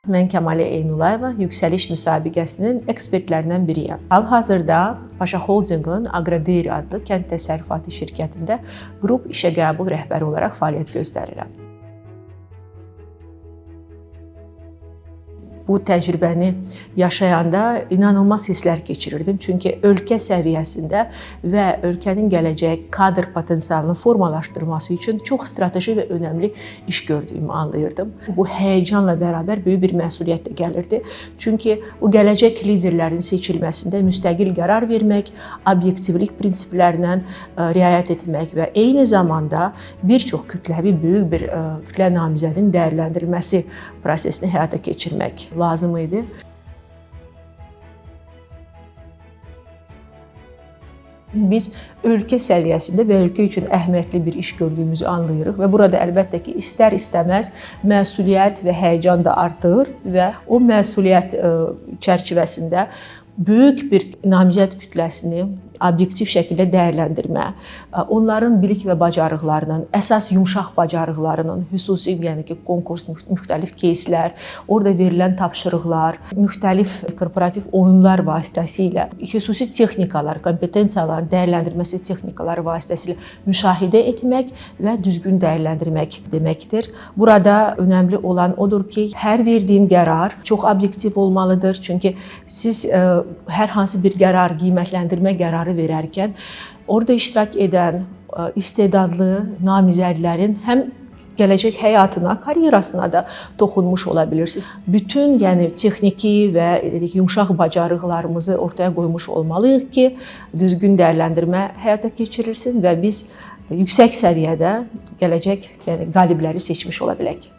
Mən Kəmalə Eynulayeva yüksəliş müsabiqəsinin ekspertlərindən biriyəm. Hal-hazırda Paşa Holdinqin Agrodeyri adlı kənd təsərrüfatı şirkətində qrup işə qəbul rəhbəri olaraq fəaliyyət göstərirəm. Bu təcrübəni yaşayanda inanılmaz hisslər keçirirdim. Çünki ölkə səviyyəsində və ölkənin gələcək kadr potensialını formalaşdırması üçün çox strateji və önəmli iş gördüyümü anlayırdım. Bu həyəcanla bərabər böyük bir məsuliyyət də gəlirdi. Çünki bu gələcək liderlərin seçilməsində müstəqil qərar vermək, obyektivlik prinsiplərinə riayət etmək və eyni zamanda bir çox kütləvi böyük bir kütlə namizədinin dəyərləndirilməsi prosesini həyata keçirmək lazım idi. Biz ölkə səviyyəsində və ölkə üçün əhəmiyyətli bir iş gördüyümüzü anlayırıq və burada əlbəttə ki, istər-istəməz məsuliyyət və həyəcan da artır və o məsuliyyət çərçivəsində böyük bir namizəd kütləsini obyektiv şəkildə dəyərləndirmə, onların bilik və bacarıqlarının, əsas yumşaq bacarıqlarının, xüsusi yəni ki, konkurs, müxtəlif keyslər, orada verilən tapşırıqlar, müxtəlif korporativ oyunlar vasitəsilə, xüsusi texnikalar, kompetensiyaların dəyərləndirməsi texnikaları vasitəsilə müşahidə etmək və düzgün dəyərləndirmək deməkdir. Burada önəmli olan odur ki, hər verdiyim qərar çox obyektiv olmalıdır. Çünki siz hər hansı bir qərar, qiymətləndirmə qərarı verərkən orada iştirak edən istedadlı namizədlərin həm gələcək həyatına, karyerasına da toxunmuş ola bilirsiniz. Bütün texniki və yumşaq bacarıqlarımızı ortaya qoymuş olmalıyıq ki, düzgün dəyərləndirmə həyata keçirilsin və biz yüksək səviyyədə gələcək qalibləri seçmiş ola bilək.